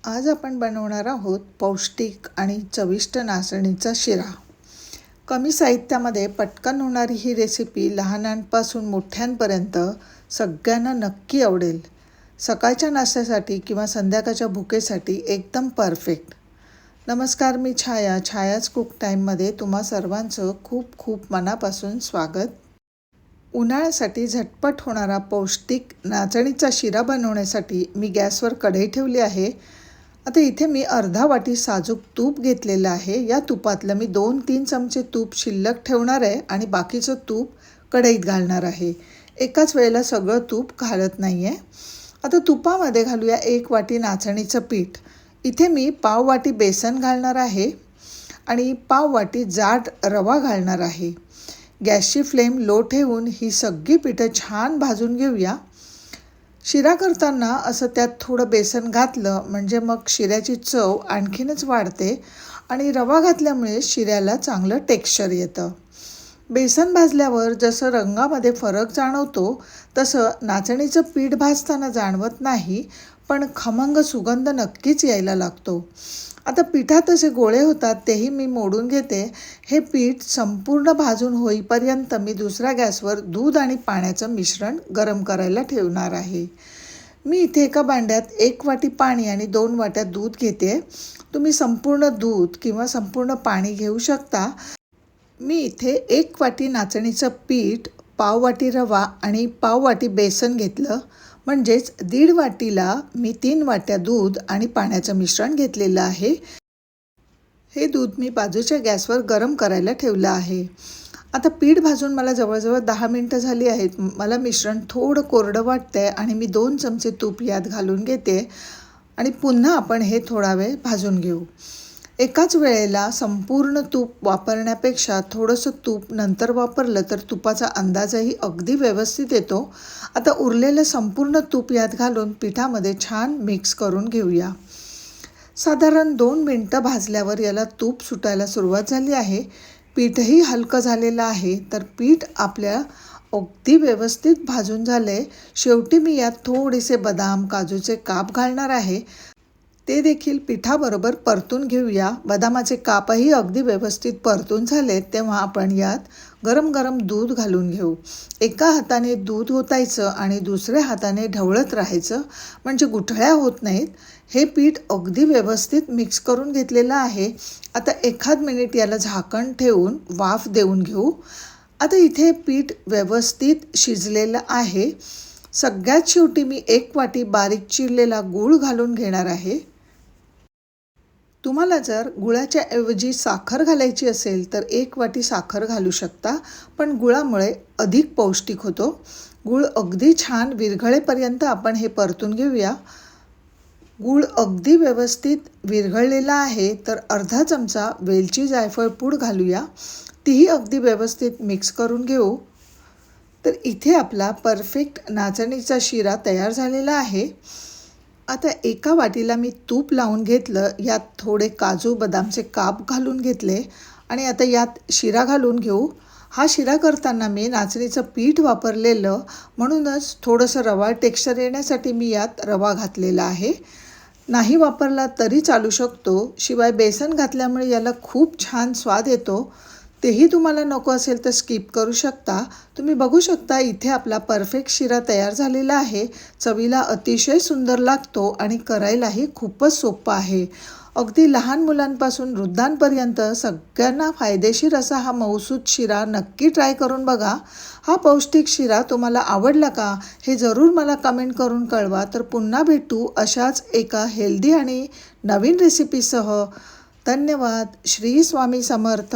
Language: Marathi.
आज आपण बनवणार आहोत पौष्टिक आणि चविष्ट नाचणीचा शिरा। कमी साहित्यामध्ये पटकन होणारी ही रेसिपी लहानांपासून मोठ्यांपर्यंत सगळ्यांना नक्की आवडेल। सकाळच्या नाश्त्यासाठी किंवा संध्याकाळच्या भुकेसाठी एकदम परफेक्ट। नमस्कार, मी छायाच कुक टाईममध्ये तुम्हा सर्वांचं खूप खूप मनापासून स्वागत। उन्हाळ्यासाठी झटपट होणारा पौष्टिक नाचणीचा शिरा बनवण्यासाठी मी गॅसवर कढई ठेवली आहे। आता इथे मी अर्धा वाटी साजूक तूप घेतलेलं आहे। या तुपातलं मी 2-3 चमचे तूप शिल्लक ठेवणार आहे आणि बाकीचं तूप कढईत घालणार आहे। एकाच वेळेला सगळं तूप घालत नाही आहे। आता तुपामध्ये घालूया 1 वाटी नाचणीचं पीठ। इथे मी पाव वाटी बेसन घालणार आहे आणि पाव वाटी जाड रवा घालणार आहे। गॅसची फ्लेम लो ठेवून ही सगळी पिठं छान भाजून घेऊया। शिरा करताना असं त्यात थोडं बेसन घातलं म्हणजे मग शिऱ्याची चव आणखीनच वाढते आणि रवा घातल्यामुळे शिऱ्याला चांगलं टेक्स्चर येतं। बेसन भाजल्यावर जसं रंगामध्ये फरक जाणवतो तसं नाचणीचं पीठ भाजताना जाणवत नाही, पण खमंग सुगंध नक्कीच यायला लागतो। आता पिठात असे गोळे होतात तेही मी मोडून घेते। हे पीठ संपूर्ण भाजून होईपर्यंत मी दुसऱ्या गॅसवर दूध आणि पाण्याचं मिश्रण गरम करायला ठेवणार आहे। मी इथे एका भांड्यात 1 वाटी पाणी आणि 2 वाट्या दूध घेते। तुम्ही संपूर्ण दूध किंवा संपूर्ण पाणी घेऊ शकता। मी इथे 1 वाटी नाचणीचं पीठ, पाव वाटी रवा आणि पाव वाटी बेसन घेतलं, म्हणजेच 1.5 वाटीला मी 3 वाट्या दूध आणि पाण्याचं मिश्रण घेतलेलं आहे। हे दूध मी बाजूच्या गॅसवर गरम करायला ठेवलं आहे। आता पीठ भाजून मला जवळजवळ 10 मिनिटं झाली आहेत। मला मिश्रण थोडं कोरडं वाटतंय आणि मी 2 चमचे तूप यात घालून घेते आणि पुन्हा आपण हे थोडा वेळ भाजून घेऊ। एकाच वेळेला संपूर्ण तूप वापरण्यापेक्षा थोडंसं तूप नंतर वापरलं तर तुपाचा अंदाजही अगदी व्यवस्थित येतो। आता उरलेलं संपूर्ण तूप यात घालून पिठामध्ये छान मिक्स करून घेऊया। साधारण 2 मिनिटं भाजल्यावर याला तूप सुटायला सुरुवात झाली आहे। पीठही हलकं झालेलं आहे, तर पीठ आपल्या अगदी व्यवस्थित भाजून झाले। शेवटी मी यात थोडेसे बदाम, काजूचे काप घालणार आहे। ते देखील पिठाबरोबर परतून घेऊया। बदामाचे कापही अगदी व्यवस्थित परतून झाले तेव्हा आपण यात गरम गरम दूध घालून घेऊ। एका हाताने दूध ओतायचं आणि दुसऱ्या हाताने ढवळत राहायचं म्हणजे गुठळ्या होत नाहीत। हे पीठ अगदी व्यवस्थित मिक्स करून घेतलेलं आहे। आता 1 मिनिट याला झाकण ठेवून वाफ देऊन घेऊ। आता इथे पीठ व्यवस्थित शिजलेलं आहे। सगळ्यात शेवटी मी 1 वाटी बारीक चिरलेला गूळ घालून घेणार आहे। तुम्हाला जर गुळाच्या ऐवजी साखर घालायची असेल तर 1 वाटी साखर घालू शकता, पण गुळामुळे अधिक पौष्टिक होतो। गूळ अगदी छान विरघळेपर्यंत आपण हे परतून घेऊया। गूळ अगदी व्यवस्थित विरघळलेला आहे तर अर्धा चमचा वेलची जायफळ पूड घालूया। तीही अगदी व्यवस्थित मिक्स करून घेऊ। तर इथे आपला परफेक्ट नाचणीचा शिरा तयार झालेला आहे। आता एका वाटीला मी तूप लावून घेतलं, यात थोडे काजू बदामचे काप घालून घेतले आणि आता यात शिरा घालून घेऊ। हा शिरा करताना मी नाचणीचं पीठ वापरलेलं, म्हणूनच थोडंसं रवा टेक्स्चर येण्यासाठी मी यात रवा घातलेला आहे। नाही वापरला तरी चालू शकतो, शिवाय बेसन घातल्यामुळे याला खूप छान स्वाद येतो। तेही तुम्हाला नको असेल तर स्किप करू शकता। तुम्ही बघू शकता इथे आपला परफेक्ट शिरा तयार झालेला आहे। चवीला अतिशय सुंदर लागतो आणि करायलाही खूपच सोपं आहे। अगदी लहान मुलांपासून वृद्धांपर्यंत सगळ्यांना फायदेशीर असा हा मऊसूत शिरा नक्की ट्राय करून बघा। हा पौष्टिक शिरा तुम्हाला आवडला का हे जरूर मला कमेंट करून कळवा। तर पुन्हा भेटू अशाच एका हेल्दी आणि नवीन रेसिपीसह। धन्यवाद। श्री स्वामी समर्थ।